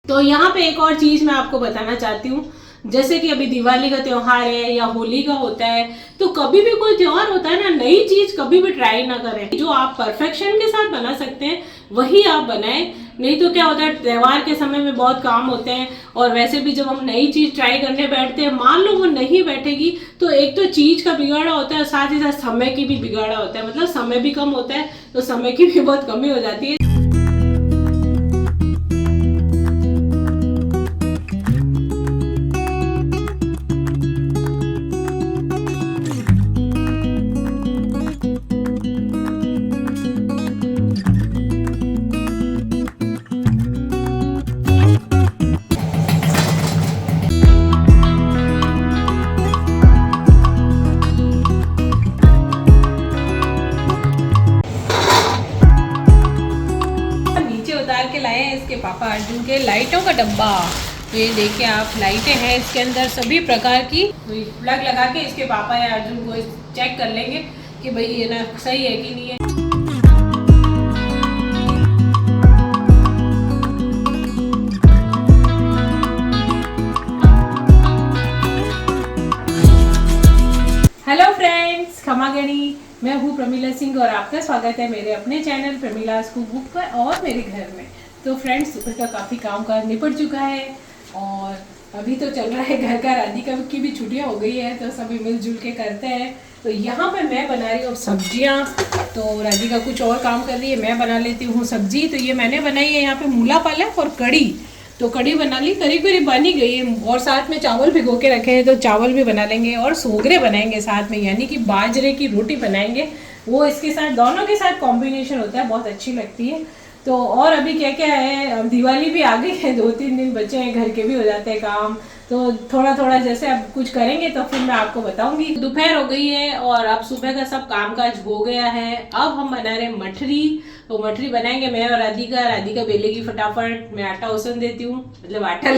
तो यहाँ पे एक और चीज मैं आपको बताना चाहती हूँ। जैसे कि अभी दिवाली का त्योहार है या होली का होता है, तो कभी भी कोई त्योहार होता है ना, नई चीज कभी भी ट्राई ना करें। जो आप परफेक्शन के साथ बना सकते हैं वही आप बनाएं। नहीं तो क्या होता है, त्योहार के समय में बहुत काम होते हैं, और वैसे भी जब हम नई चीज ट्राई करने बैठते हैं, मान लो वो नहीं बैठेगी, तो एक तो चीज का बिगाड़ा होता है, साथ ही साथ समय की भी बिगाड़ा होता है। मतलब समय भी कम होता है, तो समय की भी बहुत कमी हो जाती है। उतार के लाए हैं इसके पापा अर्जुन के लाइटों का डब्बा। तो ये देखिए आप, लाइटें हैं इसके अंदर सभी प्रकार की। तो प्लग लगा के इसके पापा या अर्जुन को चेक कर लेंगे कि भाई ये ना सही है कि नहीं है। हेलो फ्रेंड्स, खमा गणी, मैं हूँ प्रमीला सिंह और आपका स्वागत है मेरे अपने चैनल प्रमीलास कुक बुक पर और मेरे घर में। तो फ्रेंड्स, सुबह का काफ़ी काम काज निपट चुका है और अभी तो चल रहा है घर का। राधिका की भी छुट्टियाँ हो गई है तो सभी मिलजुल के करते हैं। तो यहाँ पे मैं बना रही हूँ सब्जियाँ, तो राधिका कुछ और काम कर रही है, मैं बना लेती हूँ सब्जी। तो ये मैंने बनाई है यहाँ पे मूला पालक और कड़ी। तो कड़ी बना ली, करीब करीब बन ही गई है, और साथ में चावल भिगो के रखे हैं तो चावल भी बना लेंगे, और सोगरे बनाएंगे साथ में, यानी कि बाजरे की रोटी बनाएंगे। वो इसके साथ, दोनों के साथ कॉम्बिनेशन होता है, बहुत अच्छी लगती है। तो और अभी क्या क्या है, अब दिवाली भी आ गई है, 2-3 दिन बचे हैं, घर के भी हो जाते हैं काम। तो थोड़ा थोड़ा जैसे अब कुछ करेंगे तो फिर मैं आपको बताऊंगी। दोपहर हो गई है और अब सुबह का सब कामकाज हो गया है। अब हम बना रहे हैं मठरी। तो मठरी बनाएंगे मैं और राधिका। राधिका बेलेगी फटाफट, मैं आटा उसन देती हूँ, मतलब आटा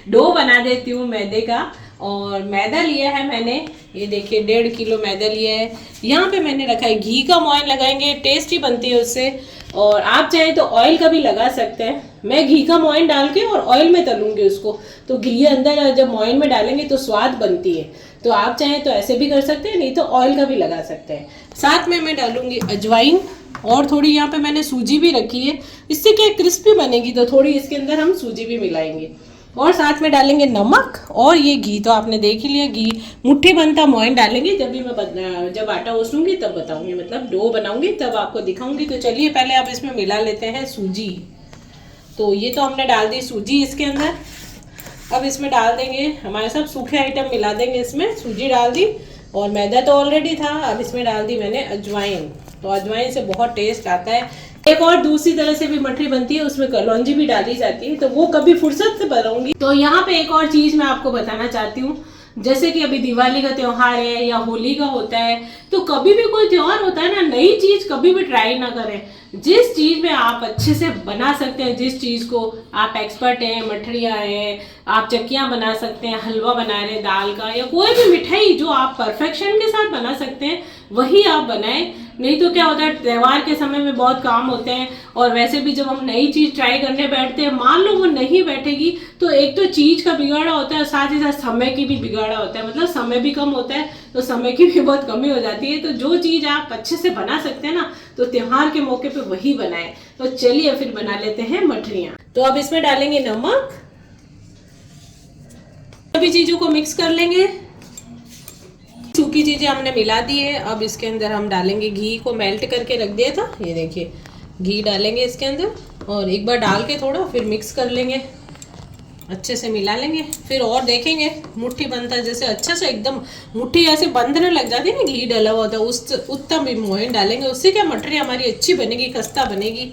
डो बना देती हूँ मैदे का। और मैदा लिया है मैंने, ये देखिए 1.5 किलो मैदा लिया है। यहाँ पे मैंने रखा है घी का मोयन, लगाएंगे, टेस्टी बनती है उससे। और आप चाहें तो ऑयल का भी लगा सकते हैं। मैं घी का मोयन डाल के और ऑयल में तलूंगी उसको, तो घी अंदर जब मोयन में डालेंगे तो स्वाद बनती है। तो आप चाहें तो ऐसे भी कर सकते हैं, नहीं तो ऑयल का भी लगा सकते हैं। साथ में मैं डालूंगी अजवाइन, और थोड़ी यहाँ पे मैंने सूजी भी रखी है, इससे क्या क्रिस्पी बनेगी, तो थोड़ी इसके अंदर हम सूजी भी मिलाएंगे। और साथ में डालेंगे नमक और ये घी, तो आपने देख ही लिया, घी मुट्ठी बनता मोयन डालेंगे। जब भी मैं जब आटा उसलूंगी तब बताऊंगी, मतलब डो बनाऊंगी तब आपको दिखाऊंगी। तो चलिए पहले आप इसमें मिला लेते हैं सूजी। तो ये तो हमने डाल दी सूजी इसके अंदर। अब इसमें डाल देंगे हमारे सब सूखे आइटम मिला देंगे इसमें। सूजी डाल दी और मैदा तो ऑलरेडी था। अब इसमें डाल दी मैंने अजवाइन, तो अजवाइन से बहुत टेस्ट आता है। एक और दूसरी तरह से भी मठरी बनती है, उसमें कलौंजी भी डाली जाती है, तो वो कभी फुर्सत से बनाऊंगी। तो यहाँ पे एक और चीज मैं आपको बताना चाहती हूँ। जैसे कि अभी दिवाली का त्योहार है या होली का होता है, तो कभी भी कोई त्योहार होता है ना, नई चीज कभी भी ट्राई ना करें। जिस चीज में आप अच्छे से बना सकते हैं, जिस चीज को आप एक्सपर्ट हैं, मठरिया है, आप चक्कियाँ बना सकते हैं, हलवा बना रहे हैं दाल का, या कोई भी मिठाई जो आप परफेक्शन के साथ बना सकते हैं वही आप बनाएं। नहीं तो क्या होता है, त्योहार के समय में बहुत काम होते हैं, और वैसे भी जब हम नई चीज ट्राई करने बैठते हैं, मान लो वो नहीं बैठेगी, तो एक तो चीज का बिगाड़ा होता है, साथ ही साथ समय की भी बिगाड़ा होता है। मतलब समय भी कम होता है, तो समय की भी बहुत कमी हो जाती है। तो जो चीज आप अच्छे से बना सकते हैं ना, तो त्योहार के मौके पे वही बनाएं। तो चलिए फिर बना लेते हैं मठरियाँ। तो अब इसमें डालेंगे नमक, सभी चीजों को मिक्स कर लेंगे। सूखी चीजें हमने मिला दी है। अब इसके अंदर हम डालेंगे घी को मेल्ट करके रख दिया था, ये देखिए घी डालेंगे इसके अंदर, और एक बार डाल के थोड़ा फिर मिक्स कर लेंगे, अच्छे से मिला लेंगे। फिर और देखेंगे मुट्ठी बनता है, जैसे अच्छा से एकदम मुट्ठी ऐसे बंधने लग जाती है ना, घी डला हुआ होता है, उस उतना भी मोयन डालेंगे, उससे क्या मटरी हमारी अच्छी बनेगी, खस्ता बनेगी।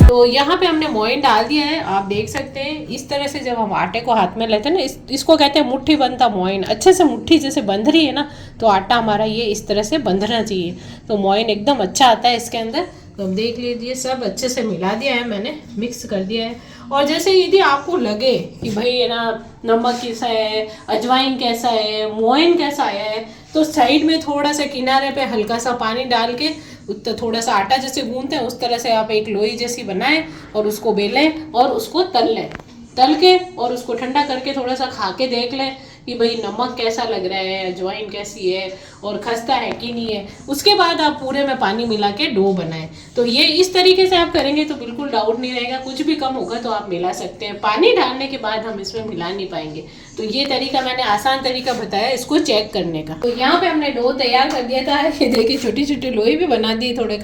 तो यहाँ पे हमने मोयन डाल दिया है, आप देख सकते हैं। इस तरह से जब हम आटे को हाथ में लेते हैं ना, इसको कहते हैं मुट्ठी बनता मोयन। अच्छे से मुट्ठी जैसे बंध रही है ना, तो आटा हमारा ये इस तरह से बंधना चाहिए, तो मोयन एकदम अच्छा आता है इसके अंदर। तो अब देख लीजिए, सब अच्छे से मिला दिया है मैंने, मिक्स कर दिया है। और जैसे यदि आपको लगे कि भाई ये ना नमक कैसा है, अजवाइन कैसा है, मोयन कैसा आया है, तो साइड में थोड़ा सा किनारे पे हल्का सा पानी डाल के तो थोड़ा सा आटा जैसे गूंथते हैं उस तरह से आप एक लोई जैसी बनाएं और उसको बेलें और उसको तल लें। तल के और उसको ठंडा करके थोड़ा सा खा के देख लें कि भाई नमक कैसा लग रहा है, अजवाइन कैसी है और खस्ता है कि नहीं है। उसके बाद आप पूरे में पानी मिला के डो बनाएं। तो ये इस तरीके से आप करेंगे तो बिल्कुल डाउट नहीं रहेगा। कुछ भी कम होगा तो आप मिला सकते हैं, पानी डालने के बाद हम इसमें मिला नहीं पाएंगे। तो ये तरीका मैंने आसान तरीका बताया इसको चेक करने का। तो यहाँ पे हमने डो तैयार कर दिया था। ये देखिए छोटी छोटी लोई भी बना दी, थोड़े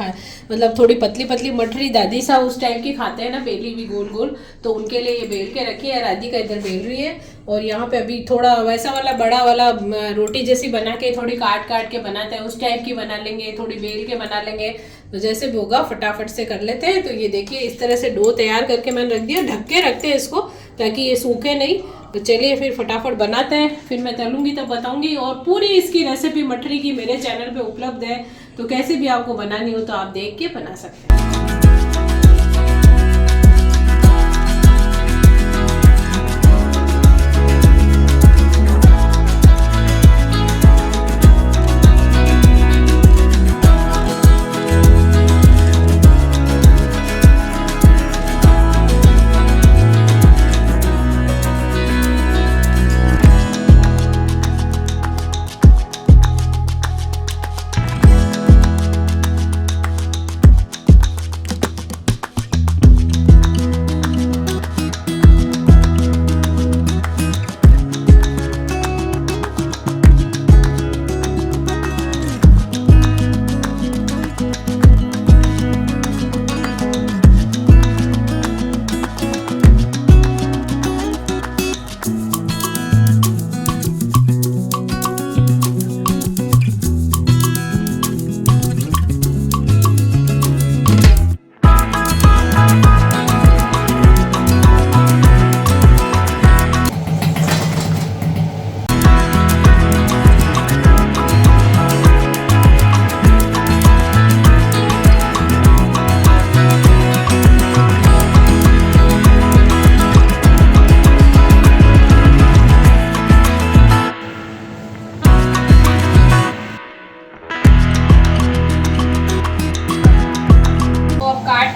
मतलब थोड़ी पतली पतली मठरी दादी सा उस टाइप की खाते हैं ना, बेली हुई गोल गोल, तो उनके लिए ये बेल के रखी है। राधिका इधर बेल रही है और यहाँ पे अभी थोड़ा वैसा वाला बड़ा वाला रोटी जैसी बना के थोड़ी काट काट के बनाते हैं उस टाइप की बना लेंगे, थोड़ी बेल के बना लेंगे। तो जैसे भी होगा फटाफट से कर लेते हैं। तो ये देखिए इस तरह से डो तैयार करके मैंने रख दिया, ढक के रखते हैं इसको ताकि ये सूखे नहीं। तो चलिए फिर फटाफट बनाते हैं, फिर मैं तलूंगी तब बताऊंगी। और पूरी इसकी रेसिपी मठरी की मेरे चैनल पे उपलब्ध है, तो कैसे भी आपको बनानी हो तो आप देख के बना सकते हैं।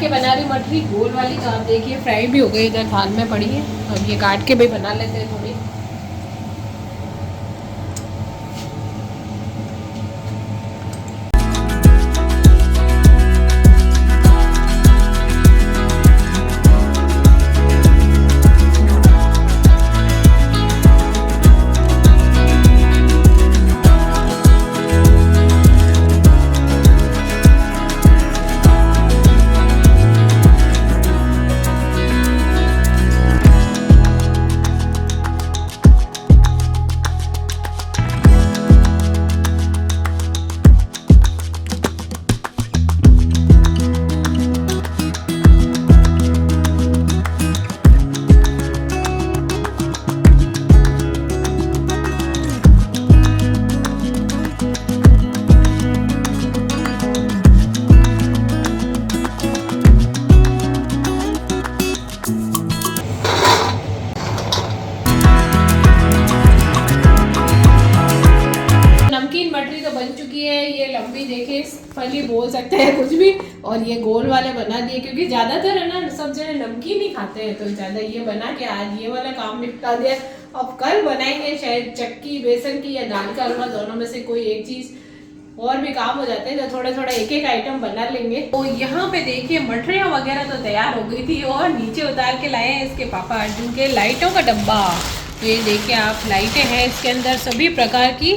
के बना रही मठरी गोल वाली, तो आप देखिए फ्राई भी हो गई, इधर थाल में पड़ी है। अब ये काट के भी बना लेते हैं थोड़ी। लंबी देखिए फली बोल सकते हैं कुछ भी, और ये गोल वाले बना दिए क्योंकि ज्यादातर है ना सब जने नमकीन ही खाते हैं, तो ज्यादा ये बना के आज ये वाला काम निपटा दिया। अब कल बनाएंगे शायद चक्की बेसन की या दाल का हलवा, दोनों में से कोई एक चीज, और भी काम हो जाते हैं तो थोड़ा थोड़ा एक एक आइटम बना लेंगे। तो यहाँ पे देखिए मठरियाँ वगैरह तो तैयार हो गई थी और नीचे उतार के लाए हैं इसके पापा अर्जुन के लाइटों का डब्बा। तो ये देखिए आप लाइटें हैं इसके अंदर सभी प्रकार की,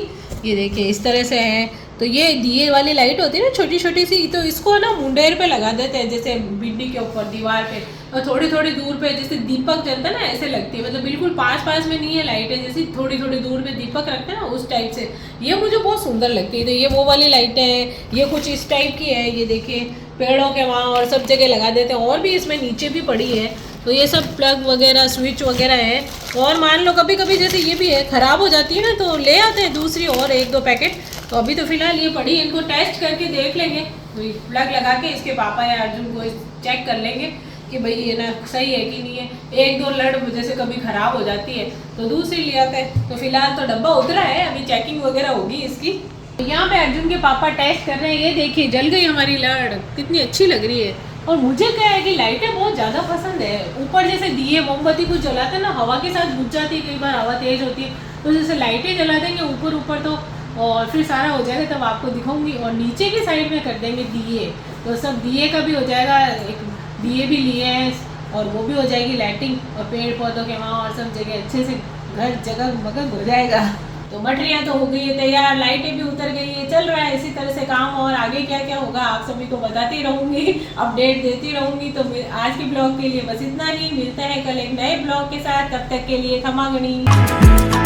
ये देखिए इस तरह से है। तो ये दिए वाली लाइट होती है ना छोटी छोटी सी, तो इसको ना मुंडेर पे लगा देते हैं जैसे भिंडी के ऊपर दीवार पे, और थोड़ी थोड़ी दूर पे जैसे दीपक जलता है ना ऐसे लगती है, मतलब बिल्कुल पास पास में नहीं है लाइटें, जैसे थोड़ी थोड़ी दूर पे दीपक रखते हैं ना उस टाइप से। ये मुझे बहुत सुंदर लगती है। तो ये वो वाली लाइटें हैं, ये कुछ इस टाइप की है, ये देखिए पेड़ों के वहाँ और सब जगह लगा देते हैं, और भी इसमें नीचे भी पड़ी है। तो ये सब प्लग वगैरह स्विच वगैरह है। और मान लो कभी कभी जैसे ये भी है ख़राब हो जाती है ना, तो ले आते हैं दूसरी और एक दो पैकेट। तो अभी तो फिलहाल ये पड़ी है, इनको टेस्ट करके देख लेंगे। तो प्लग लगा के इसके पापा या अर्जुन को चेक कर लेंगे कि भाई ये ना सही है कि नहीं है। एक दो लड़ जैसे कभी ख़राब हो जाती है तो दूसरी ले आते हैं। तो फिलहाल तो डब्बा उतरा है, अभी चेकिंग वगैरह होगी इसकी। यहाँ पे अर्जुन के पापा टेस्ट कर रहे हैं। ये देखिए जल गई हमारी लड़, कितनी अच्छी लग रही है। और मुझे क्या है कि लाइटें बहुत ज़्यादा पसंद है। ऊपर जैसे दिए मोमबत्ती कुछ जलाते हैं ना, हवा के साथ बुझ जाती है, कई बार हवा तेज़ होती है, तो जैसे लाइटें जला देंगे ऊपर ऊपर तो, और फिर सारा हो जाएगा तब आपको दिखाऊंगी। और नीचे की साइड में कर देंगे दिए, तो सब दिए का भी हो जाएगा, एक दिए भी लिए हैं और वो भी हो जाएगी लाइटिंग, और पेड़ पौधों के वहाँ और सब जगह अच्छे से घर जगह मगन हो जाएगा। तो मटरियाँ तो हो गई है तैयार, लाइटें भी उतर गई है, चल रहा है इसी तरह से काम। और आगे क्या क्या होगा आप सभी को बताती रहूँगी, अपडेट देती रहूँगी। तो आज के ब्लॉग के लिए बस इतना ही, मिलते हैं कल एक नए ब्लॉग के साथ, तब तक के लिए खमा गणी।